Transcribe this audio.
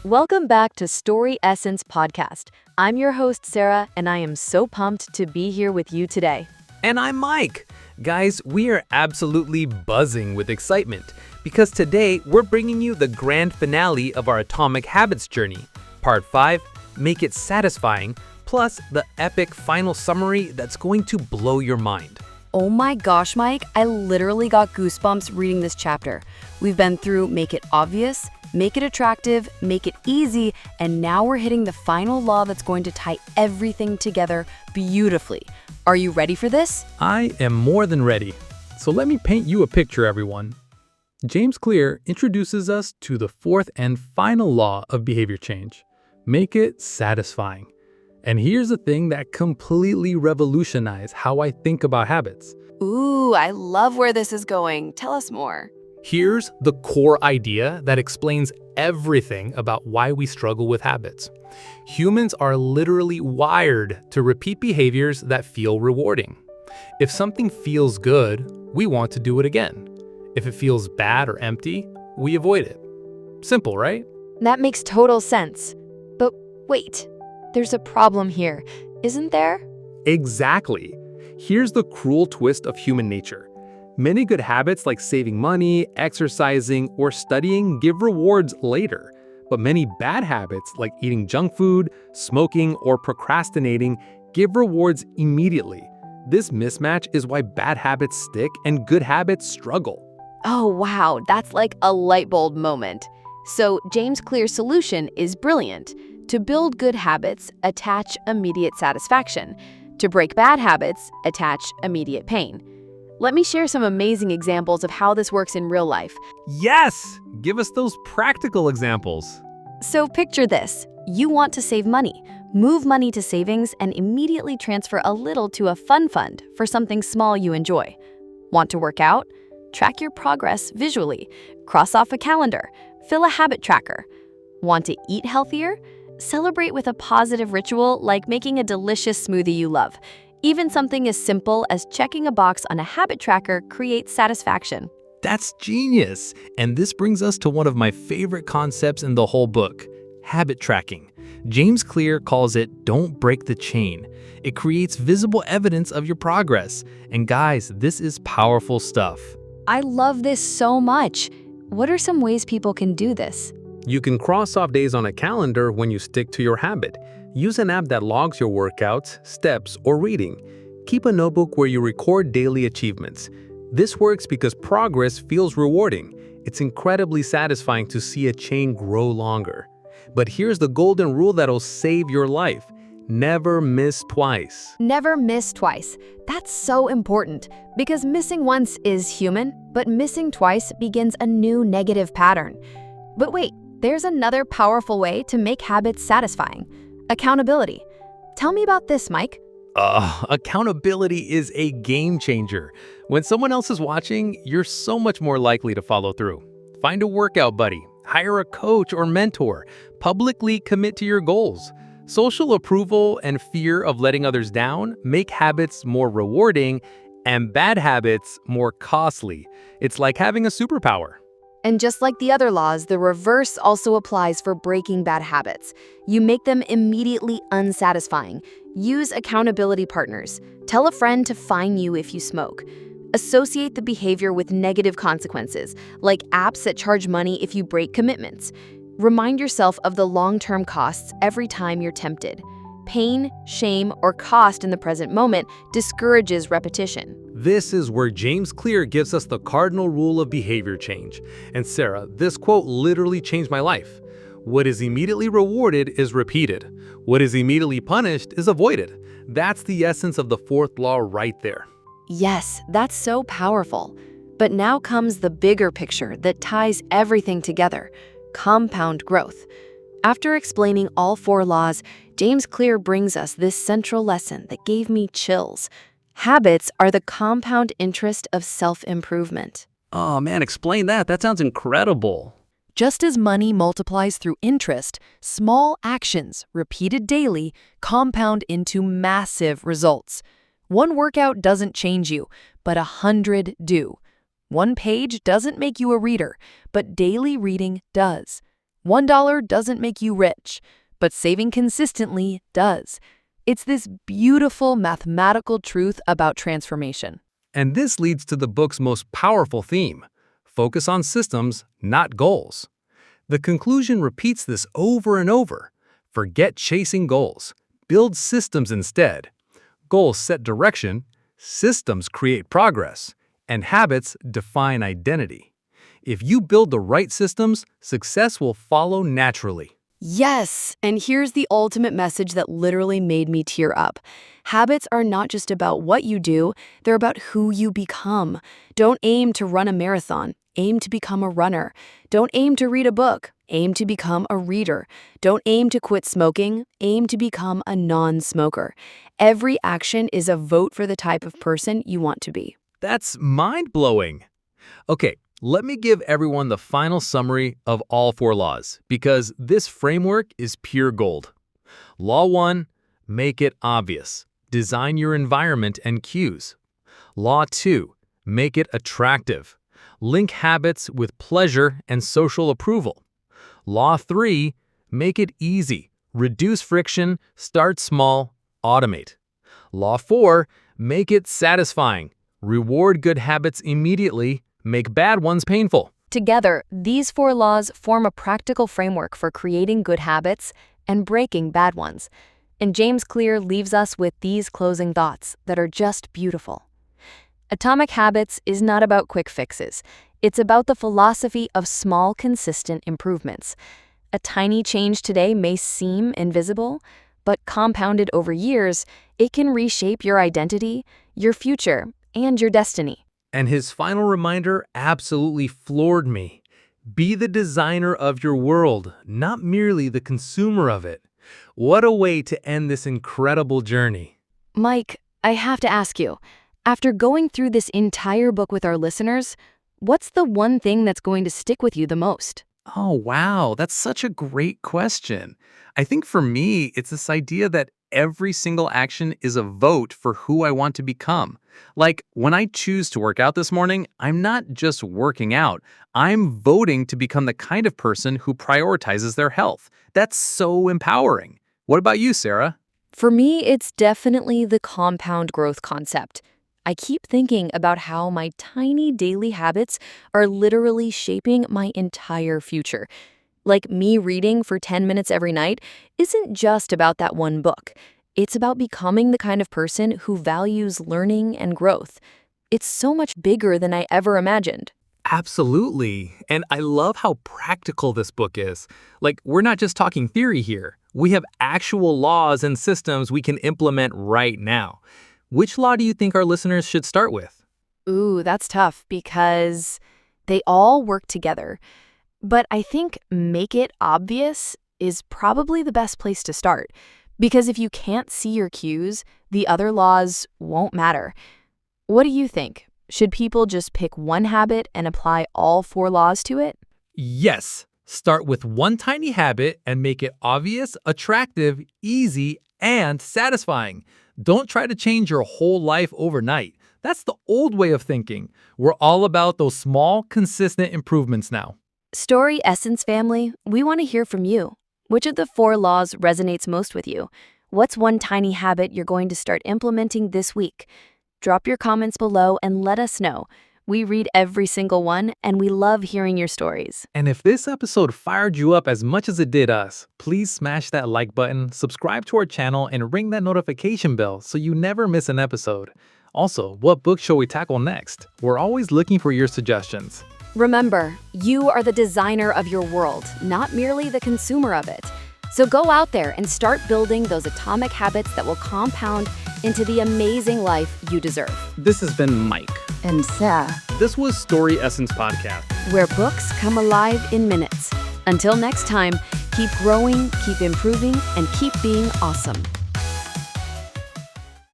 Welcome back to Story Essence Podcast. I'm your host, Sarah, and I am so pumped to be here with you today. And I'm Mike. Guys, we are absolutely buzzing with excitement because today we're bringing you the grand finale of our Atomic Habits journey. Part 5, Make It Satisfying, plus the epic final summary that's going to blow your mind. Oh my gosh, Mike, I literally got goosebumps reading this chapter. We've been through Make It Obvious, Make It Attractive, Make It Easy, and now we're hitting the final law that's going to tie everything together beautifully. Are you ready for this? I am more than ready. So let me paint you a picture, everyone. James Clear introduces us to the fourth and final law of behavior change. Make it satisfying. And here's the thing that completely revolutionized how I think about habits. Ooh, I love where this is going. Tell us more. Here's the core idea that explains everything about why we struggle with habits. Humans are literally wired to repeat behaviors that feel rewarding. If something feels good, we want to do it again. If it feels bad or empty, we avoid it. Simple, right? That makes total sense. But wait, there's a problem here, isn't there? Exactly. Here's the cruel twist of human nature. Many good habits like saving money, exercising, or studying give rewards later. But many bad habits like eating junk food, smoking, or procrastinating give rewards immediately. This mismatch is why bad habits stick and good habits struggle. Oh wow, that's like a light bulb moment. So James Clear's solution is brilliant. To build good habits, attach immediate satisfaction. To break bad habits, attach immediate pain. Let me share some amazing examples of how this works in real life. Yes! Give us those practical examples. So picture this. You want to save money. Move money to savings and immediately transfer a little to a fun fund for something small you enjoy. Want to work out? Track your progress visually. Cross off a calendar. Fill a habit tracker. Want to eat healthier? Celebrate with a positive ritual like making a delicious smoothie you love. Even something as simple as checking a box on a habit tracker creates satisfaction. That's genius! And this brings us to one of my favorite concepts in the whole book, habit tracking. James Clear calls it "don't break the chain." It creates visible evidence of your progress. And guys, this is powerful stuff. I love this so much. What are some ways people can do this? You can cross off days on a calendar when you stick to your habit. Use an app that logs your workouts, steps, or reading. Keep a notebook where you record daily achievements. This works because progress feels rewarding. It's incredibly satisfying to see a chain grow longer. But here's the golden rule that'll save your life. Never miss twice. Never miss twice. That's so important because missing once is human, but missing twice begins a new negative pattern. But wait, there's another powerful way to make habits satisfying. Accountability. Tell me about this, Mike. Accountability is a game changer. When someone else is watching, you're so much more likely to follow through. Find a workout buddy, hire a coach or mentor, publicly commit to your goals. Social approval and fear of letting others down make habits more rewarding and bad habits more costly. It's like having a superpower. And just like the other laws, the reverse also applies for breaking bad habits. You make them immediately unsatisfying. Use accountability partners. Tell a friend to fine you if you smoke. Associate the behavior with negative consequences, like apps that charge money if you break commitments. Remind yourself of the long-term costs every time you're tempted. Pain, shame, or cost in the present moment discourages repetition. This is where James Clear gives us the cardinal rule of behavior change. And Sarah, this quote literally changed my life. What is immediately rewarded is repeated. What is immediately punished is avoided. That's the essence of the fourth law right there. Yes, that's so powerful. But now comes the bigger picture that ties everything together: compound growth. After explaining all four laws, James Clear brings us this central lesson that gave me chills. Habits are the compound interest of self-improvement. Oh man, explain that. That sounds incredible. Just as money multiplies through interest, small actions, repeated daily, compound into massive results. One workout doesn't change you, but 100 do. One page doesn't make you a reader, but daily reading does. $1 doesn't make you rich, but saving consistently does. It's this beautiful mathematical truth about transformation. And this leads to the book's most powerful theme: focus on systems, not goals. The conclusion repeats this over and over. Forget chasing goals. Build systems instead. Goals set direction, systems create progress, and habits define identity. If you build the right systems, success will follow naturally. Yes, and here's the ultimate message that literally made me tear up. Habits are not just about what you do, they're about who you become. Don't aim to run a marathon, aim to become a runner. Don't aim to read a book, aim to become a reader. Don't aim to quit smoking, aim to become a non-smoker. Every action is a vote for the type of person you want to be. That's mind-blowing. Okay, let me give everyone the final summary of all 4 laws, because this framework is pure gold. Law 1, make it obvious. Design your environment and cues. Law 2, make it attractive. Link habits with pleasure and social approval. Law 3, make it easy. Reduce friction, start small, automate. Law 4, make it satisfying. Reward good habits immediately, make bad ones painful. Together, these 4 laws form a practical framework for creating good habits and breaking bad ones. And James Clear leaves us with these closing thoughts that are just beautiful. Atomic Habits is not about quick fixes. It's about the philosophy of small, consistent improvements. A tiny change today may seem invisible, but compounded over years, it can reshape your identity, your future, and your destiny. And his final reminder absolutely floored me. Be the designer of your world, not merely the consumer of it. What a way to end this incredible journey. Mike, I have to ask you, after going through this entire book with our listeners, what's the one thing that's going to stick with you the most? Oh, wow, that's such a great question. I think for me, it's this idea that every single action is a vote for who I want to become. Like, when I choose to work out this morning, I'm not just working out. I'm voting to become the kind of person who prioritizes their health. That's so empowering. What about you, Sarah? For me, it's definitely the compound growth concept. I keep thinking about how my tiny daily habits are literally shaping my entire future. Like me reading for 10 minutes every night isn't just about that one book. It's about becoming the kind of person who values learning and growth. It's so much bigger than I ever imagined. Absolutely. And I love how practical this book is. Like, we're not just talking theory here. We have actual laws and systems we can implement right now. Which law do you think our listeners should start with? Ooh, that's tough because they all work together. But I think make it obvious is probably the best place to start. Because if you can't see your cues, the other laws won't matter. What do you think? Should people just pick one habit and apply all 4 laws to it? Yes. Start with one tiny habit and make it obvious, attractive, easy, and satisfying. Don't try to change your whole life overnight. That's the old way of thinking. We're all about those small, consistent improvements now. Story Essence family, we want to hear from you. Which of the 4 laws resonates most with you? What's one tiny habit you're going to start implementing this week? Drop your comments below and let us know. We read every single one, and we love hearing your stories. And if this episode fired you up as much as it did us, please smash that like button, subscribe to our channel, and ring that notification bell so you never miss an episode. Also, what book shall we tackle next? We're always looking for your suggestions. Remember, you are the designer of your world, not merely the consumer of it. So go out there and start building those atomic habits that will compound into the amazing life you deserve. This has been Mike. And Sarah, This was Story Essence Podcast. where books come alive in minutes. Until next time, keep growing, keep improving, and keep being awesome.